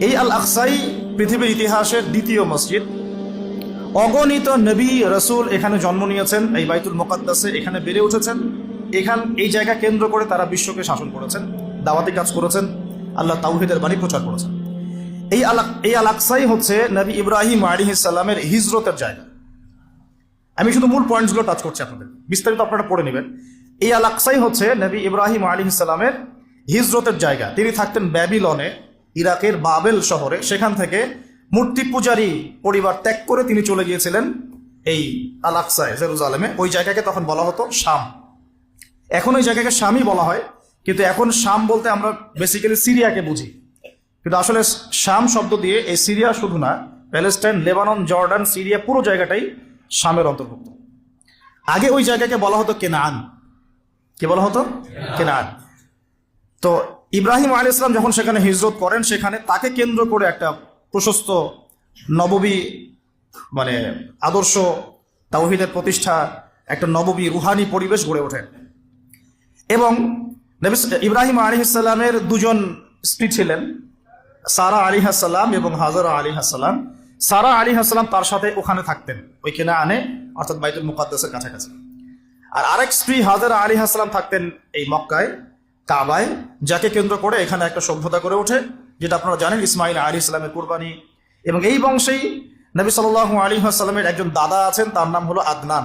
এই আল আকসাই পৃথিবীর ইতিহাসের দ্বিতীয় মসজিদ। অগণিত নবী রসুল এখানে জন্ম নিয়েছেন, এই বাইতুল মুকাদ্দাসে এখানে বেড়ে উঠেছেন। এই জায়গা কেন্দ্র করে তারা বিশ্বকে শাসন করেছেন, দাওয়াতি কাজ করেছেন, আল্লাহ তাওহীদের বাণী প্রচার করেছেন। এই আল আকসাই হচ্ছে নবী ইব্রাহিম আলাইহিস সালামের হিজরতের জায়গা। আমি শুধু মূল পয়েন্টসগুলো টাচ করছি, আপনাদের বিস্তারিত আপনারা পড়ে নেবেন। এই আল আকসাই হচ্ছে নবী ইব্রাহিম আলাইহিস সালামের হিজরতের জায়গা। তিনি থাকতেন ব্যাবিলনে, ইরাকের বাবেল শহরে। সেখান থেকে মূর্তি পূজারী পরিবার ত্যাগ করে তিনি চলে গিয়েছিলেন এই আল আকসায়, জেরুজালেমে। ওই জায়গাকে তখন বলা হতো শাম। এখন ওই জায়গাকে শামই বলা হয়, কিন্তু এখন শাম বলতে আমরা বেসিক্যালি সিরিয়াকে বুঝি, কিন্তু আসলে শাম শব্দ দিয়ে এই সিরিয়া শুধু না, প্যালেস্টাইন, লেবানন, জর্ডান, সিরিয়া পুরো জায়গাটাই শামের অন্তর্ভুক্ত। আগে ওই জায়গাকে বলা হতো কেনান। কি বলা হতো? কেনান। তো ইব্রাহিম আলাইহিস সালাম যখন সেখানে হিজরত করেন, সেখানে তাকে কেন্দ্র করে একটা প্রশস্ত নববী আদর্শ তাওহীদের প্রতিষ্ঠা, একটা নববী রুহানি পরিবেশ গড়ে ওঠে। এবং নবী ইব্রাহিম আলাইহিস সালামের দুজন স্ত্রী ছিলেন, সারা আলাইহিস সালাম এবং হাজারা আলাইহিস সালাম। সারা আলাইহিস সালাম তার সাথে ওখানে থাকতেন, ওই কেনানে, অর্থাৎ বাইতুল মুকাদ্দাসের কাছাকাছি। আর আরেক স্ত্রী হাজারা আলাইহিস সালাম থাকতেন এই মক্কায়, কাবায়, যাকে কেন্দ্র করে এখানে একটা সভ্যতা গড়ে ওঠে, যেটা আপনারা জানেন ইসমাইল আলাইহিস সালামের কুরবানি। এবং এই বংশেই নবী সাল্লাল্লাহু আলাইহি ওয়াসাল্লামের একজন দাদা আছেন, তার নাম হলো আদনান।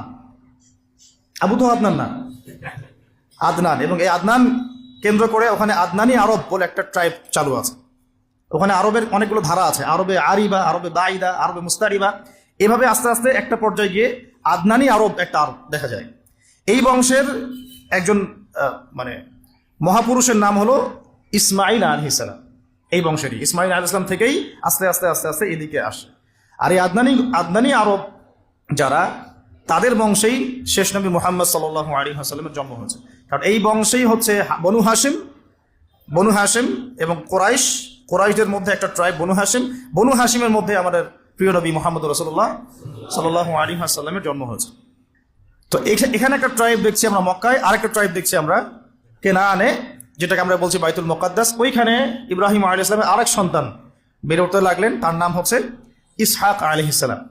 আবু তো আদনান না, আদনান। এবং এই আদনান কেন্দ্র করে ওখানে আদনানি আরব বলে একটা ট্রাইব চালু আছে। ওখানে আরবের অনেকগুলো ধারা আছে, আরবে আরিবা, আরবে দাইদা, আরবে মুস্তারিবা। এভাবে আস্তে আস্তে একটা পর্যায়ে গিয়ে আদনানি আরব একটা আরব দেখা যায়। এই বংশের একজন মহাপুরুষের নাম হলো ইসমাইল আলাইহিস সালাম। এই বংশেরই ইসমাইল আলাইহিস সালাম থেকেই আস্তে আস্তে আস্তে আস্তে এদিকে আসে। আর এই আদনানি আরব যারা, তাদের বংশেই শেষ নবী মুহাম্মদ সাল্লাল্লাহু আলাইহি ওয়াসাল্লামের জন্ম হয়েছে। কারণ এই বংশেই হচ্ছে বনু হাশিম এবং কোরাইশদের মধ্যে একটা ট্রাইব বনু হাশিমের মধ্যে আমাদের প্রিয় নবী মুহাম্মদ রাসূলুল্লাহ সাল্লাল্লাহু আলাইহি ওয়াসাল্লামের জন্ম হয়েছে। তো এখানে একটা ট্রাইব দেখছি আমরা মক্কায়, আরেকটা ট্রাইব দেখছি আমরা কেনানে, যেটাকে আমরা বলছি বাইতুল মুকাদ্দাস। ওইখানে ইব্রাহিম আলাইহিস সালামের আরেক সন্তান বেড়ে উঠতে লাগলেন, তার নাম হচ্ছে ইসহাক আলাইহিস সালাম।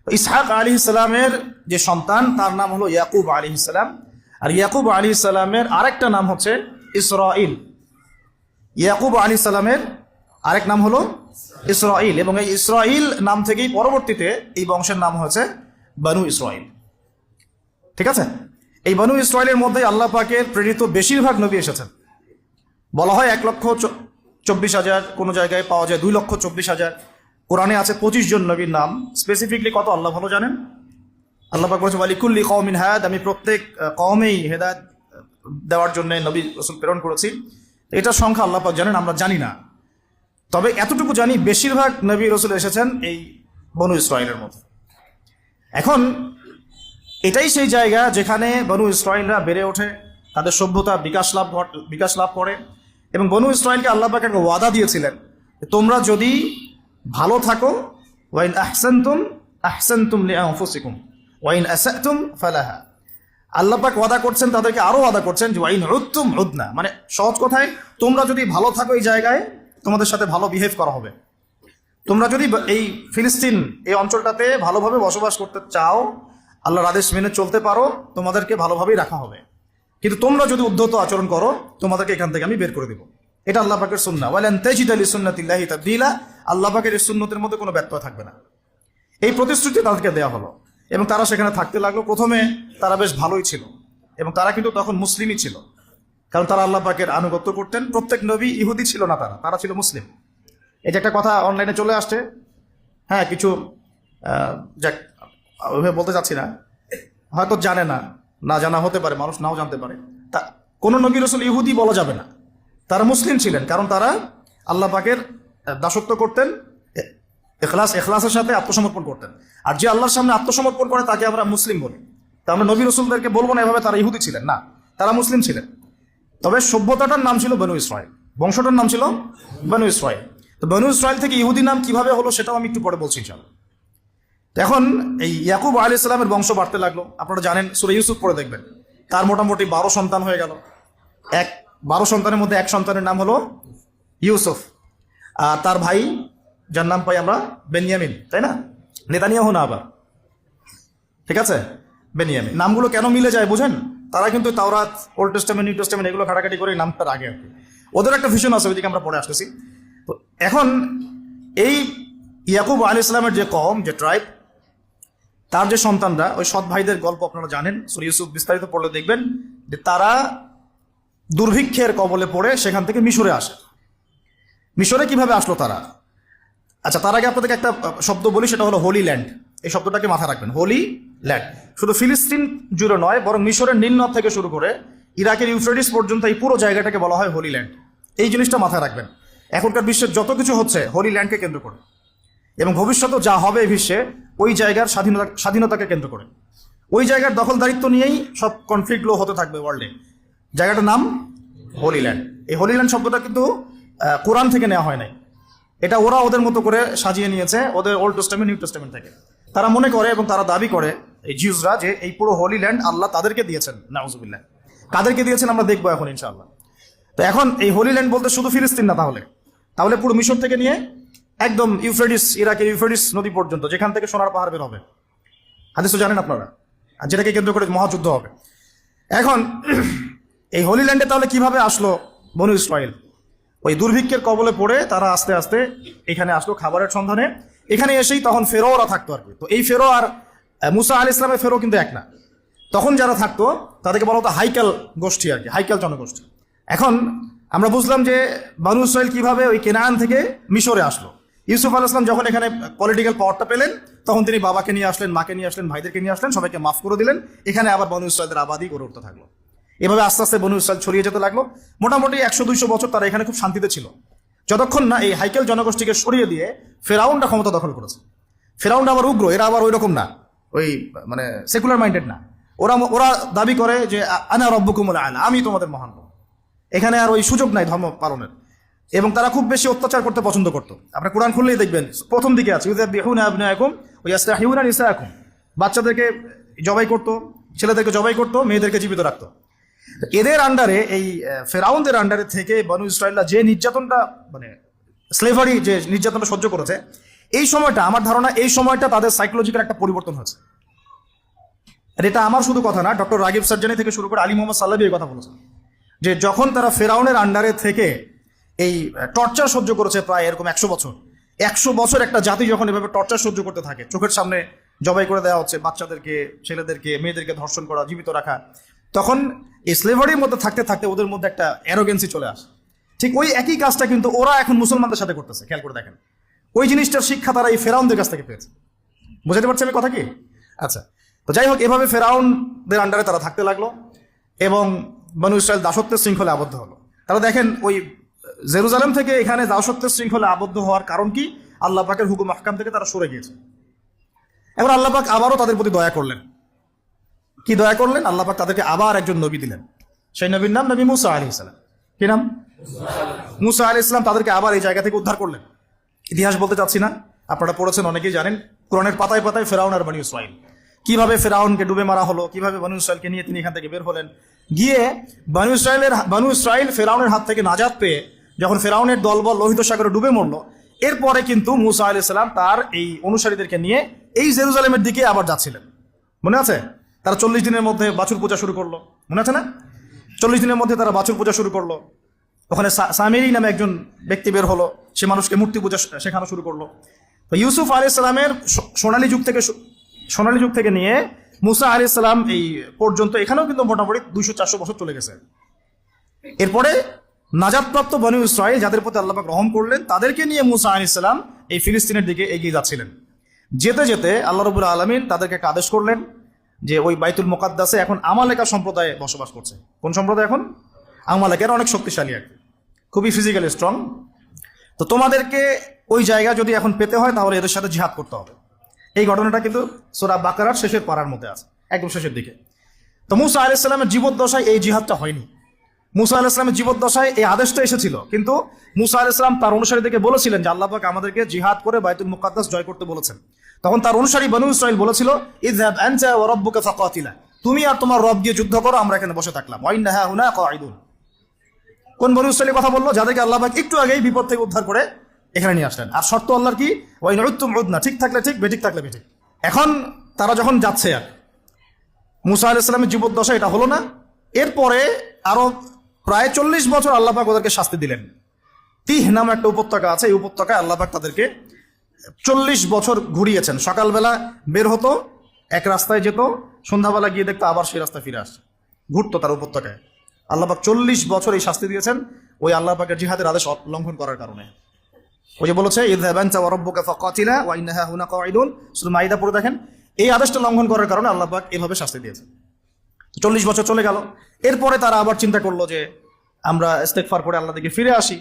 ইসহাক আলাইহিস সালামের যে সন্তান, তার নাম হলো ইয়াকুব আলাইহিস সালাম। আর ইয়াকুব আলাইহিস সালামের আরেকটা নাম হচ্ছে ইসরাইল। ইয়াকুব আলাইহিস সালামের আরেক নাম হলো ইসরাইল, এবং এই ইসরাইল নাম থেকেই পরবর্তীতে এই বংশের নাম হয়েছে বনু ইসরাইল। ঠিক আছে? এই বনু ইসরাইলের মধ্যে আল্লাহ পাকের প্রেরিত বেশিরভাগ নবী এসেছেন। বলা হয় 1,24,000, কোনো জায়গায় পাওয়া যায় 2,24,000। কোরআনে আছে 25 জন নবীর নাম। স্পেসিফিকলি কত আল্লাহ ভালো জানেন। আল্লাহ পাক বলেছে ওয়ালিকুল্লি কওমিন হাদ, আমি প্রত্যেক কওমেই হেদায়েত দেওয়ার জন্য নবী রাসূল প্রেরণ করেছি। এটার সংখ্যা আল্লাহ পাক জানেন, আমরা জানি না। তবে এতটুকু জানি, বেশিরভাগ নবী রাসূল এসেছেন এই বনু ইসরাইলের মধ্যে। এখন এটাই সেই জায়গা যেখানে বনু ইসরাইলরা বেড়ে ওঠে, তাদের সভ্যতা বিকাশ লাভ করে। এবং বনু ইসরাইলকে আল্লাহ পাক একটা ওয়াদা দিয়েছিলেন, তোমরা যদি ভালো থাকো, ওয়াইন আহসানতুম আহসানতুম লিআনফুসিকুম ওয়াইন আসাতুম ফালাহা। আল্লাহ পাক ওয়াদা করছেন, তাদেরকে আরো ওয়াদা করছেন যে ওয়াইন উদ্তুম উদনা, মানে সহজ কথায়, তোমরা যদি ভালো থাকো এই জায়গায়, তোমাদের সাথে ভালো বিহেভ করা হবে। তোমরা যদি এই ফিলিস্তিন এই অঞ্চলটাতে ভালোভাবে বসবাস করতে চাও, আল্লাহর আদেশ মেনে চলতে পারো, তোমাদেরকে ভালোভাবেই রাখা হবে। কিন্তু তোমরা যদি উদ্ধত আচরণ করো, তোমাদেরকে এখান থেকে আমি বের করে দেব। এটা আল্লাহ পাকের সুন্নাহ। ওয়ালান তাজিদা লিসুন্নাতিল্লাহি তাবদীলা, আল্লাহ পাকের এই সুন্নতের মধ্যে কোনো ব্যত্যয় থাকবে না। এই প্রতিশ্রুতি তাদেরকে দেওয়া হলো এবং তারা সেখানে থাকতে লাগলো। প্রথমে তারা বেশ ভালোই ছিল এবং তারা কিন্তু তখন মুসলিমই ছিল, কারণ তারা আল্লাহ পাকের আনুগত্য করতেন। প্রত্যেক নবী ইহুদি ছিল না, তারা ছিল মুসলিম। এই যে একটা কথা অনলাইনে চলে আসছে, হ্যাঁ, কিছু যাক ওইভাবে বলতে চাচ্ছি না, হয়তো জানে না, না জানা হতে পারে, মানুষ নাও জানতে পারে। তা কোনো নবী রাসূল ইহুদি বলা যাবে না, তারা মুসলিম ছিলেন, কারণ তারা আল্লাহ পাকের দাসত্ব করতেন, এখলাসের সাথে আত্মসমর্পণ করতেন। আর যে আল্লাহর সামনে আত্মসমর্পণ করে তাকে আমরা মুসলিম বলি। তা আমরা নবী রাসূলদেরকে বলবো না এভাবে তারা ইহুদি ছিলেন, না, তারা মুসলিম ছিলেন। তবে সভ্যতাটার নাম ছিল বনু ইসরাইল, বংশটার নাম ছিল বনু ইসরাইল। তো বনু ইসরাইল থেকে ইহুদি নাম কিভাবে হলো সেটাও আমি একটু পরে বলছি ইনশাআল্লাহ। এখন এই ইয়াকুব আলাইহিস সালামের বংশ বাড়তে লাগলো। আপনারা জানেন, সূরা ইউসুফ পড়ে দেখবেন, তার মোটামুটি 12 সন্তান হয়ে গেল। 12 সন্তানের মধ্যে এক সন্তানের নাম হলো ইউসুফ। আর তার ভাই যার নাম পাই আমরা বেনিয়ামিন, তাই না? নেতানিয়াহু না আবার, ঠিক আছে, বেনিয়ামিন। নামগুলো কেন মিলে যায় বুঝেন? তারা কিন্তু তাওরাত, ওল্ড টেস্টামেন্ট, নিউ টেস্টামেন্ট এগুলো ঘাটাঘাটি করে নামটার আগে আর কি ওদের একটা ভিশন আছে, ওইদিকে আমরা পরে আসতেছি। তো এখন এই ইয়াকুব আলাইহিস সালামের যে কওম, যে ট্রাইব, তার যে সন্তানরা, ওই সৎ ভাইদের গল্প আপনারা জানেন, সূরা ইউসুফ বিস্তারিত পড়লে দেখবেন যে তারা দুর্ভিক্ষের কবলে পড়ে সেখান থেকে মিশরে আসে। মিশরে কিভাবে আসলো তারা? আচ্ছা, তার আগে আপনাদেরকে একটা শব্দ বলি, সেটা হলো হোলি ল্যান্ড। এই শব্দটাকে মাথায় রাখবেন, হোলি ল্যান্ড। শুধু ফিলিস্তিন জুড়ে নয়, বরং মিশরের নীলনদ থেকে শুরু করে ইরাকের ইউফ্রেটিস পর্যন্ত এই পুরো জায়গাটাকে বলা হয় হোলি ল্যান্ড। এই জিনিসটা মাথায় রাখবেন। এখনকার বিশ্বের যত কিছু হচ্ছে হোলি ল্যান্ডকে কেন্দ্র করে, এবং ভবিষ্যতেও যা হবে বিশ্বে ওই জায়গার স্বাধীনতাকে কেন্দ্র করে। ওই জায়গার দখলদারিত্ব নিয়েই সব কনফ্লিক্টগুলো হতে থাকবে ওয়ার্ল্ডে। জায়গাটার নাম হোলি ল্যান্ড। এই হোলি ল্যান্ড শব্দটা কিন্তু কোরআন থেকে নেওয়া হয় নাই, এটা ওরা ওদের মতো করে সাজিয়ে নিয়েছে ওদের ওল্ড টেস্টামেন্ট, নিউ টেস্টামেন্ট থেকে। তারা মনে করে এবং তারা দাবি করে, এই জিউসরা, যে এই পুরো হোলি ল্যান্ড আল্লাহ তাদেরকে দিয়েছেন। নাউজুবিল্লাহ। কাদেরকে দিয়েছেন আমরা দেখবো এখন ইনশাআল্লাহ। তো এখন এই হোলি ল্যান্ড বলতে শুধু ফিলিস্তিন না, তাহলে পুরো মিশর থেকে নিয়ে একদম ইউফ্রেটিস, ইরাকের ইউফ্রেটিস নদী পর্যন্ত, যেখান থেকে সোনার পাহাড় বের হবে, হাদিস তো জানেন আপনারা, আর যেটাকে কেন্দ্র করে মহাযুদ্ধ হবে। এখন এই হোলি ল্যান্ডে তাহলে কিভাবে আসলো বনু ইসরাইল? ওই দুর্ভিক্ষের কবলে পড়ে তারা আস্তে আস্তে এখানে আসলো খাবারের সন্ধানে। এখানে এসেই তখন ফেরোরা থাকতো আর কি। তো এই ফেরো আর মুসা আলাইহিস সালামের ফেরো কিন্তু এক না। তখন যারা থাকতো তাদেরকে বলা হতো হাইকাল গোষ্ঠী আর কি, হাইকাল জনগোষ্ঠী। এখন আমরা বুঝলাম যে বনু ইসরাইল কিভাবে ওই কেনান থেকে মিশরে আসলো। ইউসুফ আলাইহিস সালাম যখন এখানে পলিটিক্যাল পাওয়ারটা পেলেন, তখন তিনি বাবাকে নিয়ে আসলেন, মাকে নিয়ে আসলেন, ভাইদেরকে নিয়ে আসলেন, সবাইকে মাফ করে দিলেন। এখানে আবার বনু ইসরাইলদের আবাদি গড়ে উঠতে থাকলো। এভাবে আস্তে আস্তে বনু ইসরাইল ছড়িয়ে যেতে লাগলো। মোটামুটি 100-200 বছর তারা এখানে খুব শান্তিতে ছিল, যতক্ষণ না এই হাইকেল জনগোষ্ঠীকে সরিয়ে দিয়ে ফেরাউনটা ক্ষমতা দখল করেছে। ফেরাউনটা আবার উগ্র, এরা আবার ওই রকম না, ওই মানে সেকুলার মাইন্ডেড না। ওরা দাবি করে যে আনা রব্বুকুমুল আ'লা, আমি তোমাদের মহান রব। এখানে আর ওই সুযোগ নাই ধর্ম পালনের, এবং তারা খুব বেশি অত্যাচার করতে পছন্দ করতো। আপনার কোরআন খুললেই দেখবেন প্রথম দিকে আছে ইউযাবিহুনা আবনাআকুম ওয়া ইস্তাহইউনা নিসাআকুম। বাচ্চাদেরকে জবাই করতো, ছেলেদেরকে জবাই করতো, মেয়েদেরকে জীবিত রাখতো। এদের আন্ডারে, এই ফেরাউনদের আন্ডারে থেকে বনু ইসরাইলরা যে নির্যাতনটা, মানে স্লেভারি যে নির্যাতনটা সহ্য করেছে, এই সময়টা, আমার ধারণা এই সময়টা তাদের সাইকোলজিক্যাল একটা পরিবর্তন হয়েছে। আর এটা আমার শুধু কথা না, ডক্টর রাগিব সার্জানি থেকে শুরু করে আলী মোহাম্মদ সাল্লাবি এই কথা বলেছেন, যে যখন তারা ফেরাউনের আন্ডারে থেকে এই টর্চার সহ্য করেছে প্রায় এরকম 100 বছর, 100 বছর একটা জাতি যখন এভাবে টর্চার সহ্য করতে থাকে, চোখের সামনে জবাই করে দেওয়া হচ্ছে বাচ্চাদেরকে, ছেলেদেরকে, মেয়েদেরকে ধর্ষণ করা, জীবিত রাখা, তখন এই স্লেভারির মধ্যে থাকতে থাকতে ওদের মধ্যে একটা অ্যারোগেন্সি চলে আসে। ঠিক ওই একই কাজটা কিন্তু ওরা এখন মুসলমানদের সাথে করতেছে। খেয়াল করে দেখেন, ওই জিনিসটার শিক্ষা তারা এই ফেরাউনদের কাছ থেকে পেয়েছে। বুঝাতে পারছি আমি কথা কি? আচ্ছা, তো যাই হোক, এভাবে ফেরাউনদের আন্ডারে তারা থাকতে লাগলো এবং বনু ইসরাইল দাসত্বের শৃঙ্খলে আবদ্ধ হলো। তারা দেখেন ওই জেরুজালেম থেকে এখানে দাসত্বের শৃঙ্খলে আবদ্ধ হওয়ার কারণ কি? আল্লাহ পাকের হুকুম আহকাম থেকে তারা সরে গিয়েছে। এবার আল্লাহ পাক আবারও তাদের প্রতি দয়া করলেন। কি দয়া করলেন? আল্লাহ পাক তাদেরকে আবার একজন নবী দিলেন। সেই নবীর নাম নবী মুসা আলাইহিস সালাম। কি নাম? মুসা আলাইহিস সালাম। তাদেরকে আবার এই জায়গা থেকে উদ্ধার করলেন। ইতিহাস বলতে চাচ্ছি না, আপনারা পড়েছেন, অনেকেই জানেন। কোরআনের পাতায় পাতায় ফেরাউন আর বনী ইসরাইল, কিভাবে ফেরাউনকে ডুবে মারা হলো, কিভাবে বনী ইসরাইলকে নিয়ে তিনি এখান থেকে বের হলেন। গিয়ে বনী ইসরাইল ফেরাউনের হাত থেকে নাজাত পেয়ে যখন ফেরাউনের দলবল লোহিত সাগরে ডুবে মরলো, এরপরে কিন্তু মুসা আলাইহিস সালাম তার এই অনুসারীদেরকে নিয়ে এই জেরুজালেমের দিকে আবার যাচ্ছিলেন। মনে আছে? তারা 40 দিনের মধ্যে বাছুর পূজা শুরু করলো, মনে আছে না? 40 দিনের মধ্যে তারা বাছুর পূজা শুরু করলো। ওখানে সামিরি নামে একজন ব্যক্তি বের হলো, সে মানুষকে মূর্তি পূজা শেখানো শুরু করলো। তো ইউসুফ আলাইহিস সালামের সোনালী যুগ থেকে নিয়ে মুসা আলাইহিস সালাম এই পর্যন্ত এখানেও কিন্তু মোটামুটি 200-400 বছর চলে গেছে। এরপরে নাজাতপ্রাপ্ত বনী ইসরাইল, যাদের প্রতি আল্লাহ পাক রহম করলেন, তাদেরকে নিয়ে মুসা আলাইহিস সালাম এই ফিলিস্তিনের দিকে এগিয়ে যাচ্ছিলেন। যেতে যেতে আল্লাহ রাব্বুল আলামিন তাদেরকে একটা আদেশ করলেন যে ওই বাইতুল মুকাদ্দাসে এখন আমালেকা সম্প্রদায় বসবাস করছে। কোন সম্প্রদায়? এখন আমালেকের, অনেক শক্তিশালী আর কি, খুবই ফিজিক্যালি স্ট্রং। তো তোমাদেরকে ওই জায়গা যদি এখন পেতে হয় তাহলে এদের সাথে জিহাদ করতে হবে। এই ঘটনাটা কিন্তু সূরা বাকারার শেষের পারার মধ্যে আছে, একদম শেষের দিকে। তো মুসা আলাইহিস সালামের জীবদ্দশায় এই জিহাদটা হয়নি। মুসা আলাইহিস সালামের জীবদ্দশায় এই আদেশটা এসেছিল, কিন্তু মুসা আলাইহিস সালাম তার অনুসারীদেরকে বলেছিলেন যে আল্লাহ পাক আমাদেরকে জিহাদ করে বাইতুল মুকাদ্দাস জয় করতে বলেছেন। তখন তার অনুসারী বনু ইসরাইল বলেছিল, ইযহাব আনতা ওয়া রাব্বুকা ফাকাতিলা, তুমি আর তোমার রব গিয়ে যুদ্ধ করো, আমরা এখানে বসে থাকলাম। ওয়া ইন্না হাউনা কাঈদুন। কোন বনু ইসরাইলের কথা বললো? যাদেরকে আল্লাহ পাক একটু আগেই বিপদ থেকে উদ্ধার করে এখানে নিয়ে আসলেন। আর শর্ত আল্লাহর কি, ওয়াইন উদ্তুম উদনা, ঠিক থাকলে ঠিক, বেঠিক থাকলে বেঠিক। এখন তারা যখন যাচ্ছে, আর মুসা আলাইহিস সালামের জীবদ্দশা এটা হলো না, এরপরে আরো প্রায় 40 বছর আল্লাহ পাক ওদেরকে শাস্তি দিলেন। তিহ নামে একটা উপত্যকা আছে, এই উপত্যকায় আল্লাহ পাক তাদেরকে 40 বছর ঘুরিয়েছেন। সকালবেলা বের হতো, এক রাস্তায় যেত, সন্ধ্যাবেলা গিয়ে দেখতো আবার সেই রাস্তায় ফিরে আসছে, ঘুরতো তার উপত্যকায়। আল্লাহ পাক 40 বছর এই শাস্তি দিয়েছেন ওই আল্লাহ পাকের জিহাদের আদেশ লঙ্ঘন করার কারণে। ওই যে বলেছে ইযহাব আনতা ওয়া রাব্বুকা ফাকাতিলা ওয়া ইন্না হাহুনা কাঈদুন, সূরা মাইদা পড়ে দেখেন, এই আদেশটা লঙ্ঘন করার কারণে আল্লাহ পাক এভাবে শাস্তি দিয়েছেন। 40 বছর চলে গেল, এরপরে তারা আবার চিন্তা করলো যে আমরা ইস্তেগফার করে আল্লাহ দিকে ফিরে আসি।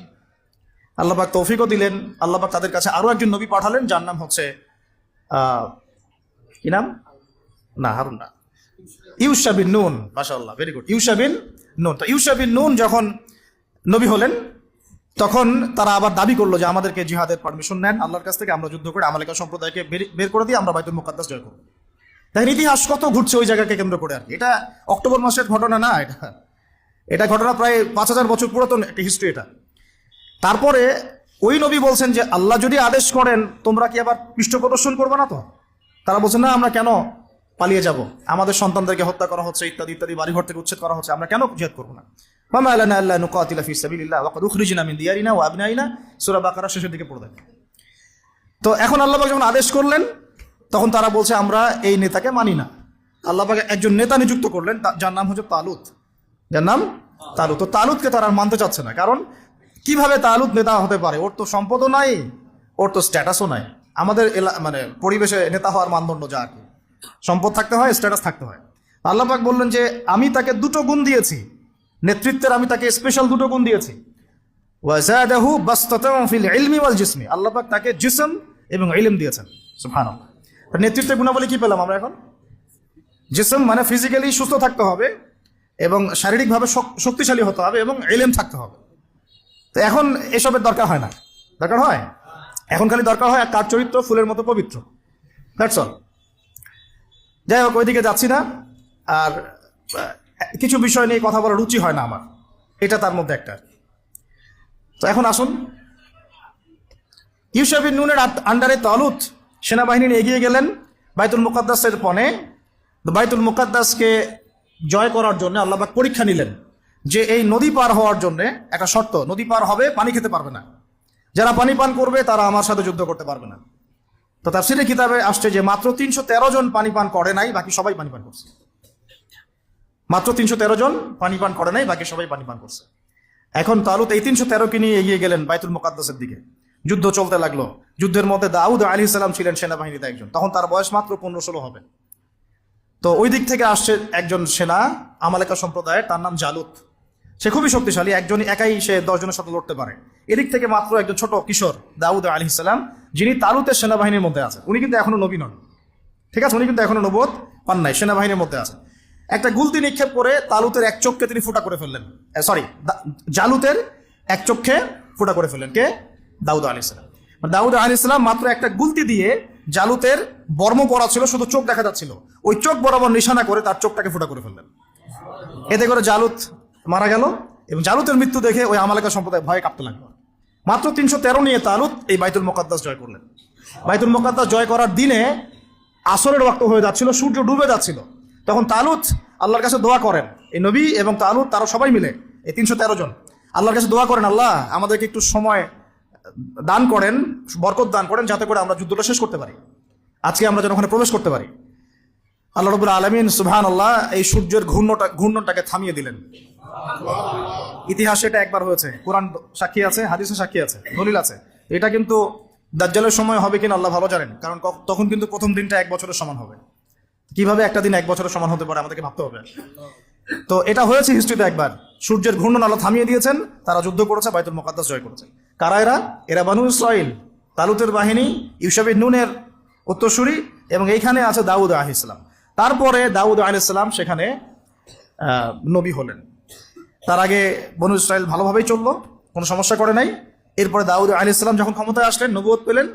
আল্লাহ পাক তৌফিকও দিলেন, আল্লাহ পাক তাদের কাছে আরো একজন নবী পাঠালেন, যার নাম হচ্ছে কি নাম, না হারুন না, ইউশা বিন নুন। মাশাআল্লাহ, ভেরি গুড, ইউশা বিন নুন। তো ইউশা বিন নুন যখন নবী হলেন, তখন তারা আবার দাবি করলো যে আমাদেরকে জিহাদের পারমিশন নেন আল্লাহর কাছ থেকে, আমরা যুদ্ধ করে আমালিকা সম্প্রদায়কে বের করে দিই, আমরা বাইতুল মুকাদ্দাস জয় করব। দেখেন ইতিহাস কত ঘুরছে ওই জায়গাকে কেন্দ্র করে আর কি। এটা অক্টোবর মাসের ঘটনা না, এটা ঘটনা প্রায় 5000 বছর পুরাতন একটা হিস্ট্রি এটা। তারপরে ওই নবী বলছেন যে আল্লাহ যদি আদেশ করেন তোমরা কি আবার পৃষ্ঠ প্রদর্শন করবে না? তো তারা বলছেন না, আমরা কেন পালিয়ে যাব, আমাদের সন্তানদেরকে হত্যা করা হচ্ছে, ইত্যাদি ইত্যাদি, বাড়িঘর থেকে উচ্ছেদ করা হচ্ছে, আমরা কেন জিহাদ করবো না? ওয়া মা লানা আল্লা নুকাতিলা ফি সাবিলিল্লাহ ওয়া কাদ উখরিজনা মিন দিয়ারিনা ওয়া আবনাইনা, সূরা বাকারা শেষের দিকে পড়ে দেখেন। তো এখন আল্লাহ পাক যখন আদেশ করলেন, তখন তারা বলছে আমরা এই নেতাকে মানি না। আল্লাহ পাক একজন নেতা নিযুক্ত করলেন, যার নাম হচ্ছে তালুত, যার নাম তালুত। তো তালুতকে তারা আর মানতে চাচ্ছে না, কারণ কিভাবে তালুত নেতা হতে পারে? ওর তো সম্পদও নাই, ওর তো স্ট্যাটাসও নাই। আমাদের মানে পরিবেশে নেতা হওয়ার মানদণ্ড যা আর কি, সম্পদ থাকতে হয়, স্ট্যাটাস থাকতে হয়। আল্লাহ পাক বললেন যে আমি তাকে দুটো গুণ দিয়েছি, নেতৃত্বের আমি তাকে স্পেশাল দুটো গুণ দিয়েছি। ওয়াজাদাহু বাসতাতাম ফিল ইলমি ওয়াল জিসমি, আল্লাহ পাক তাকে জিসম এবং ইলম দিয়েছেন। সুবহানাল্লাহ। নেতৃত্বের গুণাবলী কি পেলাম আমরা এখন? জিসম মানে ফিজিক্যালি সুস্থ থাকতে হবে এবং শারীরিকভাবে শক্তিশালী হতে হবে এবং ইলম থাকতে হবে। তো এখন এসবের দরকার হয় না, দরকার হয় এখন খালি দরকার হয় কার চরিত্র ফুলের মতো পবিত্র, দ্যাটস অল। যাই হোক, ওইদিকে যাচ্ছি না। আর কিছু বিষয় নিয়ে কথা বলার রুচি হয় না আমার, এটা তার মধ্যে একটা। তো এখন আসুন, ইউশা বিন নুনের আন্ডারে তালুত সেনাবাহিনী নিয়ে এগিয়ে গেলেন বাইতুল মুকাদ্দাসের পণে। বাইতুল মুকাদ্দাসকে জয় করার জন্য আল্লাহ পাক পরীক্ষা নিলেন যে এই নদী পার হওয়ার জন্য একটা শর্ত, নদী পার হবে, পানি খেতে পারবে না, যারা পানি পান করবে তারা আমার সাথে যুদ্ধ করতে পারবে না। তো তাফসীরের কিতাবে আসছে যে মাত্র 313 জন পানি পান করে নাই, বাকি সবাই পানি পান করছে। মাত্র 313 জন পানি পান করে নাই, বাকি সবাই পানি পান করছে। এখন তালুত এই 313কে নিয়ে এগিয়ে গেলেন বাইতুল মুকাদ্দাসের দিকে। যুদ্ধ চলতে লাগলো। যুদ্ধের মধ্যে দাউদ আলাইহিস সালাম ছিলেন সেনাবাহিনীতে একজন, তখন তার বয়স মাত্র 15-16 হবে। তো ওই দিক থেকে আসছে একজন সেনা আমালেকা সম্প্রদায়ের, তার নাম জালুত। সে খুবই শক্তিশালী, একজনই একাই সে 10 জনের সাথে লড়তে পারে। এদিক থেকে মাত্র একজন ছোট কিশোর দাউদ আলাইহিস সালাম, যিনি তালুতের সেনাবাহিনীর মধ্যে আছে। উনি কিন্তু এখনো নবী নন, ঠিক আছে, উনি কিন্তু এখনো নবুয়ত পান নাই, সেনাবাহিনীর মধ্যে আছে। একটা গুলতি নিক্ষেপ করে তালুতের এক চোখকে তিনি ফুটা করে ফেললেন, জালুতের এক চোখে ফুটা করে ফেললেন। কে? দাউদ আলাইহিস সালাম। দাউদ আলাইহিস সালাম মাত্র একটা গুলতি দিয়ে, জালুতের বর্ম পরা ছিল, শুধু চোখ দেখা যাচ্ছিল, ওই চোখ বরাবর নিশানা করে তার চোখটাকে ফুটা করে ফেললেন। এতে করে জালুত মারা গেল এবং জালুতের মৃত্যু দেখে ওই আমালেকা সম্প্রদায় ভয়ে কাঁপতে লাগলো। মাত্র 313 নিয়ে তালুত এই বাইতুল মুকাদ্দাস জয় করলেন। বাইতুল মুকাদ্দাস জয় করার দিনে আসরের ওয়াক্ত হয়ে যাচ্ছিল, সূর্য ডুবে যাচ্ছিল। তখন তালুত আল্লাহর কাছে দোয়া করেন, এই নবী এবং তালুত তারা সবাই মিলে এই 313 জন আল্লাহর কাছে দোয়া করেন, আল্লাহ আমাদেরকে একটু সময় দান করেন, বরকত দান করেন, যাতে করে আমরা যুদ্ধটা শেষ করতে পারি, আজকে আমরা যেন ওখানে প্রবেশ করতে পারি। আল্লাহ রাব্বুল আলামিন সুবহানাল্লাহ এই সূর্যের ঘূর্ণনটাকে থামিয়ে দিলেন। ইতিহাসে এটা একবার হয়েছে, কোরআন সাক্ষী আছে, হাদিসে সাক্ষী আছে, দলিল আছে। এটা কিন্তু দাজ্জালের সময় হবে কিনা আল্লাহ ভালো জানেন, কারণ তখন কিন্তু প্রথম দিনটা 1 বছরের সমান হবে। কিভাবে একটা দিন 1 বছরের সমান হতে পারে আমাদেরকে ভাবতে হবে। তো এটা হয়েছে হিস্ট্রিতে একবার, সূর্যের ঘূর্ণন আল্লাহ থামিয়ে দিয়েছেন, তারা যুদ্ধ করেছে, বাইতুল মুকাদ্দাস জয় করেছে। কারা এরা? এরা বানু ইসরাইল, তালুতের বাহিনী, ইউশা বিন নুনের উত্তরসূরি, এবং এইখানে আছে দাউদ আলাইহিস সালাম। তারপরে দাউদ আলাইহিস সালাম সেখানে নবী হলেন। তার আগে বনু ইসরাইল ভালোভাবেই চললো, কোনো সমস্যা করে নাই। এরপরে দাউদ আলাইহিস সালাম যখন ক্ষমতায় আসলেন, নবুয়ত পেলেন,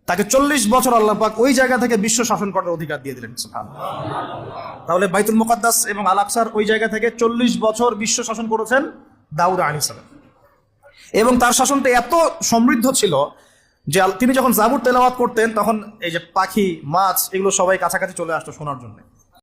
তাকে 40 বছর আল্লাহ পাক ওই জায়গা থেকে বিশ্ব শাসন করার অধিকার দিয়ে দিলেন। সুবহানাল্লাহ। তাহলে বাইতুল মুকাদ্দাস এবং আল আকসার ওই জায়গা থেকে 40 বছর বিশ্ব শাসন করেছেন দাউদ আলাইহিস সালাম। এবং তার শাসনটা এত সমৃদ্ধ ছিল, যে তিনি যখন জাবুর তেলাওয়াত করতেন তখন এই যে পাখি মাছ এগুলো সবাই কাছাকাছি চলে আসতো শোনার জন্য।